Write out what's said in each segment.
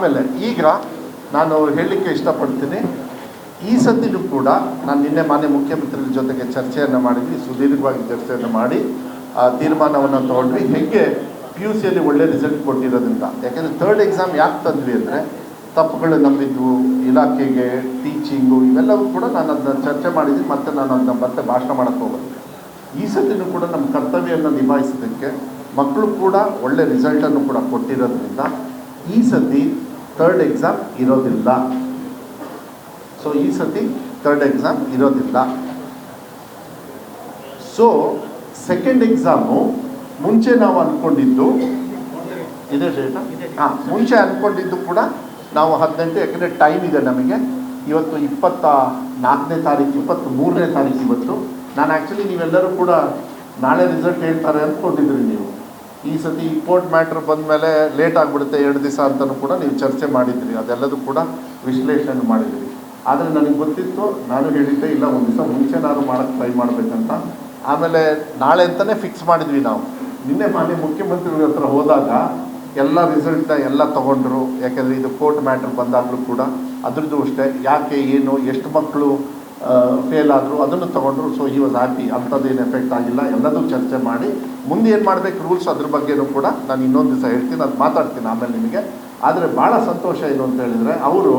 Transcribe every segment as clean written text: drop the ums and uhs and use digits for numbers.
ಆಮೇಲೆ ಈಗ ನಾನು ಹೇಳಲಿಕ್ಕೆ ಇಷ್ಟಪಡ್ತೀನಿ, ಈ ಸತಿನೂ ಕೂಡ ನಾನು ನಿನ್ನೆ ಮಾನ್ಯ ಮುಖ್ಯಮಂತ್ರಿಗಳ ಜೊತೆಗೆ ಚರ್ಚೆಯನ್ನು ಮಾಡಿದ್ವಿ, ಸುದೀರ್ಘವಾಗಿ ಚರ್ಚೆಯನ್ನು ಮಾಡಿ ತೀರ್ಮಾನವನ್ನು ತೊಗೊಂಡ್ವಿ. ಹೇಗೆ PUCಯಲ್ಲಿ ಒಳ್ಳೆ ರಿಸಲ್ಟ್ ಕೊಟ್ಟಿರೋದ್ರಿಂದ. ಯಾಕೆಂದರೆ ಥರ್ಡ್ ಎಕ್ಸಾಮ್ ಯಾಕೆ ತಂದ್ವಿ ಅಂದರೆ ತಪ್ಪುಗಳು ನಂಬಿದ್ವು, ಇಲಾಖೆಗೆ ಟೀಚಿಂಗು ಇವೆಲ್ಲವೂ ಕೂಡ ನಾನು ಅದನ್ನ ಚರ್ಚೆ ಮಾಡಿದ್ವಿ. ಮತ್ತು ನಾನು ಅದನ್ನ ಮತ್ತೆ ಭಾಷಣ ಮಾಡೋಕ್ಕೆ ಹೋಗೋದು. ಈ ಸತಿನೂ ಕೂಡ ನಮ್ಮ ಕರ್ತವ್ಯವನ್ನು ನಿಭಾಯಿಸೋದಕ್ಕೆ ಮಕ್ಕಳು ಕೂಡ ಒಳ್ಳೆ ರಿಸಲ್ಟನ್ನು ಕೂಡ ಕೊಟ್ಟಿರೋದ್ರಿಂದ ಈ ಸತಿ ಥರ್ಡ್ ಎಕ್ಸಾಮ್ ಇರೋದಿಲ್ಲ. ಸೊ ಈ ಸತಿ ಥರ್ಡ್ ಎಕ್ಸಾಮ್ ಇರೋದಿಲ್ಲ. ಸೊ ಸೆಕೆಂಡ್ ಎಕ್ಸಾಮು ಮುಂಚೆ ನಾವು ಅಂದ್ಕೊಂಡಿದ್ದು ಇದೇ ಡೇಟಾ ಮುಂಚೆ ಅಂದ್ಕೊಂಡಿದ್ದು ಕೂಡ ನಾವು 18, ಯಾಕೆಂದರೆ ಟೈಮ್ ಇದೆ ನಮಗೆ. ಇವತ್ತು 24ನೇ ತಾರೀಕು, 23ನೇ ತಾರೀಕು ಇವತ್ತು. ನಾನು ಆ್ಯಕ್ಚುಲಿ ನೀವೆಲ್ಲರೂ ಕೂಡ ನಾಳೆ ರಿಸಲ್ಟ್ ಹೇಳ್ತಾರೆ ಅಂದ್ಕೊಂಡಿದ್ರಿ ನೀವು. ಈ ಸತಿ ಇಂಪೋರ್ಟ್ ಮ್ಯಾಟ್ರ್ ಬಂದ ಮೇಲೆ ಲೇಟ್ ಆಗಿಬಿಡುತ್ತೆ 2 ದಿವಸ ಅಂತಲೂ ಕೂಡ ನೀವು ಚರ್ಚೆ ಮಾಡಿದ್ರಿ. ಅದೆಲ್ಲದೂ ಕೂಡ ವಿಶ್ಲೇಷಣೆ ಮಾಡಿದ್ರಿ. ಆದರೆ ನನಗೆ ಗೊತ್ತಿತ್ತು, ನಾನು ಹೇಳಿದ್ದೆ ಇಲ್ಲ ಒಂದು ದಿವಸ ಮುಂಚೆ ನಾನು ಮಾಡೋಕ್ಕೆ ಟ್ರೈ ಮಾಡಬೇಕಂತ. ಆಮೇಲೆ ನಾಳೆ ಅಂತಲೇ ಫಿಕ್ಸ್ ಮಾಡಿದ್ವಿ ನಾವು. ನಿನ್ನೆ ಮಾನ್ಯ ಮುಖ್ಯಮಂತ್ರಿಗಳ ಹತ್ರ ಹೋದಾಗ ಎಲ್ಲ ರಿಸಲ್ಟ್ನ ಎಲ್ಲ ತೊಗೊಂಡ್ರು. ಯಾಕೆಂದರೆ ಇದು ಕೋರ್ಟ್ ಮ್ಯಾಟ್ರ್ ಬಂದಾಗಲೂ ಕೂಡ ಅದ್ರದ್ದು ಅಷ್ಟೇ, ಯಾಕೆ ಏನು ಎಷ್ಟು ಮಕ್ಕಳು ಫೇಲ್ ಆದರು ಅದನ್ನು ತೊಗೊಂಡ್ರು. So he was happy. ಅಂಥದ್ದೇನು ಎಫೆಕ್ಟ್ ಆಗಿಲ್ಲ, ಎಲ್ಲದೂ ಚರ್ಚೆ ಮಾಡಿ ಮುಂದೆ ಏನು ಮಾಡಬೇಕು ರೂಲ್ಸ್ ಅದ್ರ ಬಗ್ಗೆನೂ ಕೂಡ ನಾನು ಇನ್ನೊಂದು ದಿವಸ ಹೇಳ್ತೀನಿ, ಅದು ಮಾತಾಡ್ತೀನಿ ಆಮೇಲೆ ನಿಮಗೆ. ಆದರೆ ಭಾಳ ಸಂತೋಷ ಏನು ಅಂತ ಹೇಳಿದರೆ ಅವರು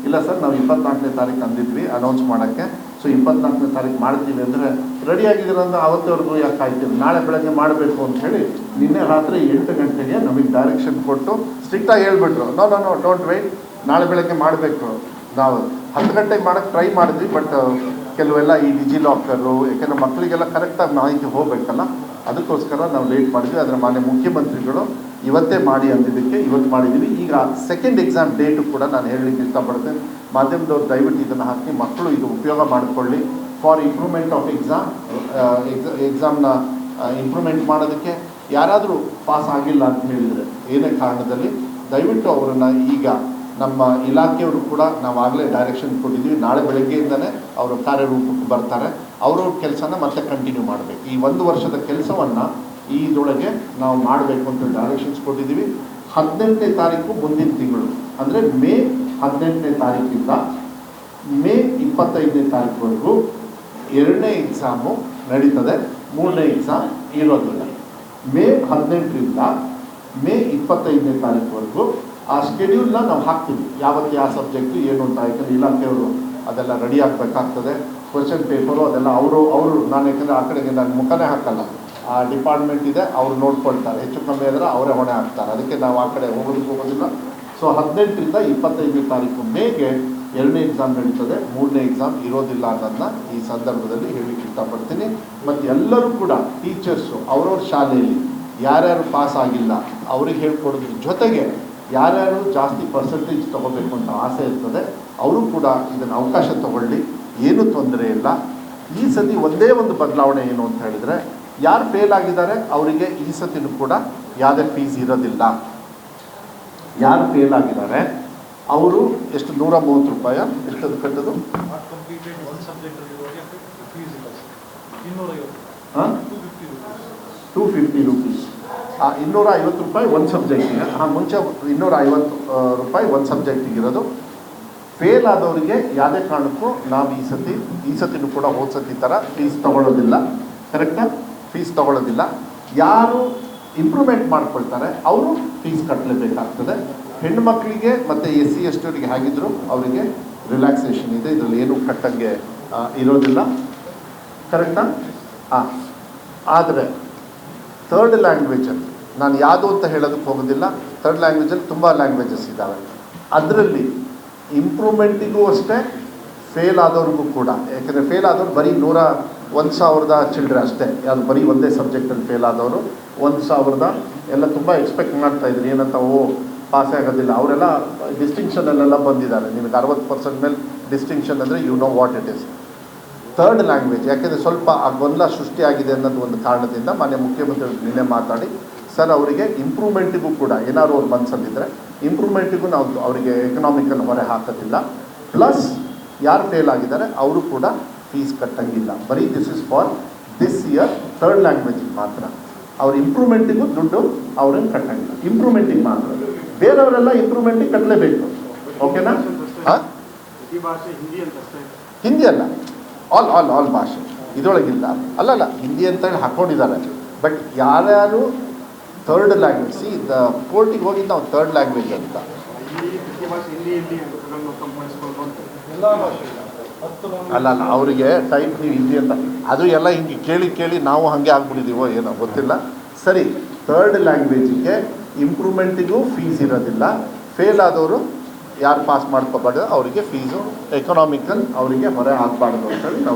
ಇಲ್ಲ ಸರ್ ನಾವು 24ನೇ ತಾರೀಕು ಅಂದಿದ್ವಿ ಅನೌನ್ಸ್ ಮಾಡೋಕ್ಕೆ, ಸೊ 24ನೇ ತಾರೀಕು ಮಾಡ್ತೀವಿ ಅಂದರೆ ರೆಡಿಯಾಗಿದ್ದೀರಂದ್ರೆ ಅವತ್ತವರೆಗೂ ಯಾಕೆ ಆಯ್ತೀವಿ, ನಾಳೆ ಬೆಳಗ್ಗೆ ಮಾಡಬೇಕು ಅಂತ ಹೇಳಿ ನಿನ್ನೆ ರಾತ್ರಿ 8 ಗಂಟೆಗೆ ನಮಗೆ ಡೈರೆಕ್ಷನ್ ಕೊಟ್ಟು ಸ್ಟ್ರಿಕ್ಟಾಗಿ ಹೇಳ್ಬಿಟ್ರು, ನೋ ಡೋಂಟ್ ವೆಯ್ಟ್, ನಾಳೆ ಬೆಳಗ್ಗೆ ಮಾಡಬೇಕು. ನಾವು 10 ಗಂಟೆಗೆ ಮಾಡೋಕ್ಕೆ ಟ್ರೈ ಮಾಡಿದ್ವಿ, ಬಟ್ ಕೆಲವೆಲ್ಲ ಈ ಡಿಜಿ ಲಾಕರು, ಯಾಕೆಂದರೆ ಮಕ್ಕಳಿಗೆಲ್ಲ ಕರೆಕ್ಟಾಗಿ ಮಾಹಿತಿ ಹೋಗಬೇಕಲ್ಲ, ಅದಕ್ಕೋಸ್ಕರ ನಾವು ಲೇಟ್ ಮಾಡಿದ್ವಿ. ಆದರೆ ಮಾನ್ಯ ಮುಖ್ಯಮಂತ್ರಿಗಳು ಇವತ್ತೇ ಮಾಡಿ ಅಂದಿದ್ದಕ್ಕೆ ಇವತ್ತು ಮಾಡಿದ್ದೀವಿ. ಈಗ ಸೆಕೆಂಡ್ ಎಕ್ಸಾಮ್ ಡೇಟು ಕೂಡ ನಾನು ಹೇಳಲಿಕ್ಕೆ ಇಷ್ಟಪಡ್ತೇನೆ. ಮಾಧ್ಯಮದವ್ರು ದಯವಿಟ್ಟು ಇದನ್ನು ಹಾಕಿ ಮಕ್ಕಳು ಇದು ಉಪಯೋಗ ಮಾಡಿಕೊಳ್ಳಿ ಫಾರ್ ಇಂಪ್ರೂವ್ಮೆಂಟ್ ಆಫ್ ಎಕ್ಸಾಮ್ನ ಇಂಪ್ರೂವ್ಮೆಂಟ್ ಮಾಡೋದಕ್ಕೆ. ಯಾರಾದರೂ ಪಾಸ್ ಆಗಿಲ್ಲ ಅಂತ ಹೇಳಿದರೆ ಏನೇ ಕಾರಣದಲ್ಲಿ ದಯವಿಟ್ಟು ಅವರನ್ನು ಈಗ ನಮ್ಮ ಇಲಾಖೆಯವರು ಕೂಡ ನಾವು ಆಗಲೇ ಡೈರೆಕ್ಷನ್ ಕೊಟ್ಟಿದ್ದೀವಿ, ನಾಳೆ ಬೆಳಗ್ಗೆಯಿಂದನೇ ಅವರು ಕಾರ್ಯರೂಪಕ್ಕೆ ಬರ್ತಾರೆ. ಅವರವ್ರ ಕೆಲಸನ ಮತ್ತೆ ಕಂಟಿನ್ಯೂ ಮಾಡಬೇಕು. ಈ 1 ವರ್ಷದ ಕೆಲಸವನ್ನು ಇದರೊಳಗೆ ನಾವು ಮಾಡಬೇಕು ಅಂತ ಡೈರೆಕ್ಷನ್ಸ್ ಕೊಟ್ಟಿದ್ದೀವಿ. 18ನೇ ತಾರೀಕು ಮುಂದಿನ ತಿಂಗಳು, ಅಂದರೆ ಮೇ 18ನೇ ತಾರೀಕಿಂದ ಮೇ 25ನೇ ತಾರೀಕುವರೆಗೂ 2ನೇ ಎಕ್ಸಾಮು ನಡೀತದೆ, 3ನೇ ಎಕ್ಸಾಮ್ ಇರೋದಿಲ್ಲ. ಮೇ 18ರಿಂದ ಮೇ 25ನೇ ತಾರೀಕುವರೆಗೂ ಆ ಶೆಡ್ಯೂಲ್ನ ನಾವು ಹಾಕ್ತೀವಿ, ಯಾವತ್ತು ಯಾವ ಸಬ್ಜೆಕ್ಟು ಏನು ಅಂತ. ಯಾಕಂದರೆ ಇಲಾಖೆಯವರು ಅದೆಲ್ಲ ರೆಡಿ ಆಗಬೇಕಾಗ್ತದೆ. ಕ್ವಶನ್ ಪೇಪರು ಅದೆಲ್ಲ ಅವರು ನಾನು ಯಾಕೆಂದರೆ ಆ ಕಡೆಗೆ ನಾನು ಮುಖನೇ ಹಾಕಲ್ಲ, ಆ ಡಿಪಾರ್ಟ್ಮೆಂಟ್ ಇದೆ, ಅವರು ನೋಡ್ಕೊಳ್ತಾರೆ. ಹೆಚ್ಚು ಕಮ್ಮಿ ಆದರೆ ಅವರೇ ಹೊಣೆ ಹಾಕ್ತಾರೆ, ಅದಕ್ಕೆ ನಾವು ಆ ಕಡೆ ಹೋಗೋದಿಲ್ಲ. ಸೊ 18ರಿಂದ 25ನೇ ತಾರೀಕು ಮೇಗೆ 2ನೇ ಎಕ್ಸಾಮ್ ನಡೀತದೆ, 3ನೇ ಎಕ್ಸಾಮ್ ಇರೋದಿಲ್ಲ ಅನ್ನೋದನ್ನ ಈ ಸಂದರ್ಭದಲ್ಲಿ ಹೇಳಲಿಕ್ಕೆ ಇಷ್ಟಪಡ್ತೀನಿ. ಮತ್ತು ಎಲ್ಲರೂ ಕೂಡ ಟೀಚರ್ಸು ಅವ್ರವ್ರ ಶಾಲೆಯಲ್ಲಿ ಯಾರ್ಯಾರು ಪಾಸ್ ಆಗಿಲ್ಲ ಅವ್ರಿಗೆ ಹೇಳ್ಕೊಡೋದ್ರ ಜೊತೆಗೆ ಯಾರ್ಯಾರು ಜಾಸ್ತಿ ಪರ್ಸೆಂಟೇಜ್ ತೊಗೋಬೇಕು ಅಂತ ಆಸೆ ಇರ್ತದೆ ಅವರು ಕೂಡ ಇದನ್ನು ಅವಕಾಶ ತಗೊಳ್ಳಿ, ಏನೂ ತೊಂದರೆ ಇಲ್ಲ. ಈ ಸತಿ ಒಂದೇ ಒಂದು ಬದಲಾವಣೆ ಏನು ಅಂತ ಹೇಳಿದರೆ, ಯಾರು ಫೇಲ್ ಆಗಿದ್ದಾರೆ ಅವರಿಗೆ ಈ ಸತಿನೂ ಕೂಡ ಯಾವುದೇ ಫೀಸ್ ಇರೋದಿಲ್ಲ. ಯಾರು ಫೇಲ್ ಆಗಿದ್ದಾರೆ ಅವರು ಎಷ್ಟು 130 ರೂಪಾಯಿ ಎಷ್ಟದು ಕಟ್ಟೋದು, 250 ರೂಪೀಸ್, 250 ರೂಪಾಯಿ ಒಂದು ಸಬ್ಜೆಕ್ಟಿಗೆ. ಮುಂಚೆ 250 ರೂಪಾಯಿ ಒಂದು ಸಬ್ಜೆಕ್ಟಿಗೆ ಇರೋದು. ಫೇಲ್ ಆದವರಿಗೆ ಯಾವುದೇ ಕಾರಣಕ್ಕೂ ನಾವು ಈ ಸತಿನೂ ಕೂಡ ಹೋದ ಸತಿ ಥರ ಫೀಸ್ ತೊಗೊಳ್ಳೋದಿಲ್ಲ. ಕರೆಕ್ಟಾಗಿ ಫೀಸ್ ತೊಗೊಳ್ಳೋದಿಲ್ಲ. ಯಾರು ಇಂಪ್ರೂವ್ಮೆಂಟ್ ಮಾಡ್ಕೊಳ್ತಾರೆ ಅವರು ಫೀಸ್ ಕಟ್ಟಲೇಬೇಕಾಗ್ತದೆ. ಹೆಣ್ಣು ಮಕ್ಕಳಿಗೆ ಮತ್ತು SC ST ಅವರಿಗೆ ಹೇಗಿದ್ರು ಅವರಿಗೆ ರಿಲ್ಯಾಕ್ಸೇಷನ್ ಇದೆ, ಇದರಲ್ಲಿ ಏನೂ ಕಟ್ಟಂಗೆ ಇರೋದಿಲ್ಲ. ಕರೆಕ್ಟಾ? ಆದರೆ ಥರ್ಡ್ ಲ್ಯಾಂಗ್ವೇಜಲ್ಲಿ ನಾನು ಯಾವುದು ಅಂತ ಹೇಳೋದಕ್ಕೆ ಹೋಗೋದಿಲ್ಲ. ಥರ್ಡ್ ಲ್ಯಾಂಗ್ವೇಜಲ್ಲಿ ತುಂಬ ಲ್ಯಾಂಗ್ವೇಜಸ್ ಇದ್ದಾವೆ. ಅದರಲ್ಲಿ ಇಂಪ್ರೂವ್ಮೆಂಟಿಗೂ ಅಷ್ಟೇ, ಫೇಲ್ ಆದವ್ರಿಗೂ ಕೂಡ. ಯಾಕೆಂದರೆ ಫೇಲ್ ಆದವ್ರು ಬರೀ 1,000 ಚಿಲ್ಡ್ರೆ ಅಷ್ಟೇ. ಅದು ಬರೀ ಒಂದೇ ಸಬ್ಜೆಕ್ಟಲ್ಲಿ ಫೇಲ್ ಆದವರು 1,000 ಎಲ್ಲ ತುಂಬ ಎಕ್ಸ್ಪೆಕ್ಟ್ ಮಾಡ್ತಾಯಿದ್ರು ಏನಂತ, ಪಾಸೇ ಆಗೋದಿಲ್ಲ. ಅವರೆಲ್ಲ ಡಿಸ್ಟಿಂಕ್ಷನಲ್ಲೆಲ್ಲ ಬಂದಿದ್ದಾರೆ. ನಿಮಗೆ 60% ಮೇಲೆ ಡಿಸ್ಟಿಂಕ್ಷನ್ ಅಂದರೆ you know what it is. Third language ಯಾಕೆಂದರೆ ಸ್ವಲ್ಪ ಗೊಂದಲ ಸೃಷ್ಟಿಯಾಗಿದೆ ಅನ್ನೋದು ಒಂದು ಕಾರಣದಿಂದ ಮಾನ್ಯ ಮುಖ್ಯಮಂತ್ರಿಗಳು ನಿನ್ನೆ ಮಾತಾಡಿ, ಸರ್ ಅವರಿಗೆ ಇಂಪ್ರೂವ್ಮೆಂಟಿಗೂ ಕೂಡ ಏನಾದ್ರು ಅವ್ರು ಮನಸ್ಸಲ್ಲಿದ್ದರೆ ಇಂಪ್ರೂವ್ಮೆಂಟಿಗೂ ನಾವು ಅವರಿಗೆ ಎಕನಾಮಿಕಲ್ ಹೊರೆ ಹಾಕೋದಿಲ್ಲ. ಪ್ಲಸ್ ಯಾರು ಫೇಲ್ ಆಗಿದ್ದಾರೆ ಅವರು ಕೂಡ ಫೀಸ್ ಕಟ್ಟಂಗಿಲ್ಲ. ಬರೀ this is for this year third ಲ್ಯಾಂಗ್ವೇಜಿಗೆ ಮಾತ್ರ. ಅವ್ರ ಇಂಪ್ರೂವ್ಮೆಂಟಿಗೂ ದುಡ್ಡು ಅವ್ರೇನು ಕಟ್ಟಂಗಿಲ್ಲ, ಇಂಪ್ರೂವ್ಮೆಂಟಿಗೆ ಮಾತ್ರ. ಬೇರೆಯವರೆಲ್ಲ ಇಂಪ್ರೂವ್ಮೆಂಟಿಗೆ ಕಟ್ಟಲೇಬೇಕು. ಓಕೆನಾ? ಹಾಂ, ಹಿಂದಿ ಅಲ್ಲ, ಆಲ್ ಭಾಷೆ ಇದರೊಳಗಿಲ್ಲ. ಅಲ್ಲಲ್ಲ, ಹಿಂದಿ ಅಂತೇಳಿ ಹಾಕ್ಕೊಂಡಿದ್ದಾರೆ. ಬಟ್ ಯಾರ್ಯಾರು ಥರ್ಡ್ ಲ್ಯಾಂಗ್ವೇಜ್, ಸಿ ದ ಕೋರ್ಟಿಗೆ ಹೋಗಿದ್ದು ನಾವು ಥರ್ಡ್ ಲ್ಯಾಂಗ್ವೇಜ್ ಅಂತ. ಅಲ್ಲ ಅವರಿಗೆ ಟೈಪ್ ನೀವು ಹಿಂದಿ ಅಂತ ಅದು ಎಲ್ಲ ಹಿಂಗೆ ಕೇಳಿ ನಾವು ಹಾಗೆ ಆಗ್ಬಿಟ್ಟಿದ್ದೀವೋ ಏನೋ ಗೊತ್ತಿಲ್ಲ. ಸರಿ, ಥರ್ಡ್ ಲ್ಯಾಂಗ್ವೇಜಿಗೆ ಇಂಪ್ರೂವ್ಮೆಂಟಿಗೂ ಫೀಸ್ ಇರೋದಿಲ್ಲ. ಫೇಲ್ ಆದವರು ಯಾರು ಪಾಸ್ ಮಾಡ್ಕೋಬಾರ್ದು ಅವರಿಗೆ ಫೀಸು ಎಕನಾಮಿಕಲ್ ಅವರಿಗೆ ಹೊರೆ ಆಗಬಾರ್ದು ಅಂತೇಳಿ ನಾವು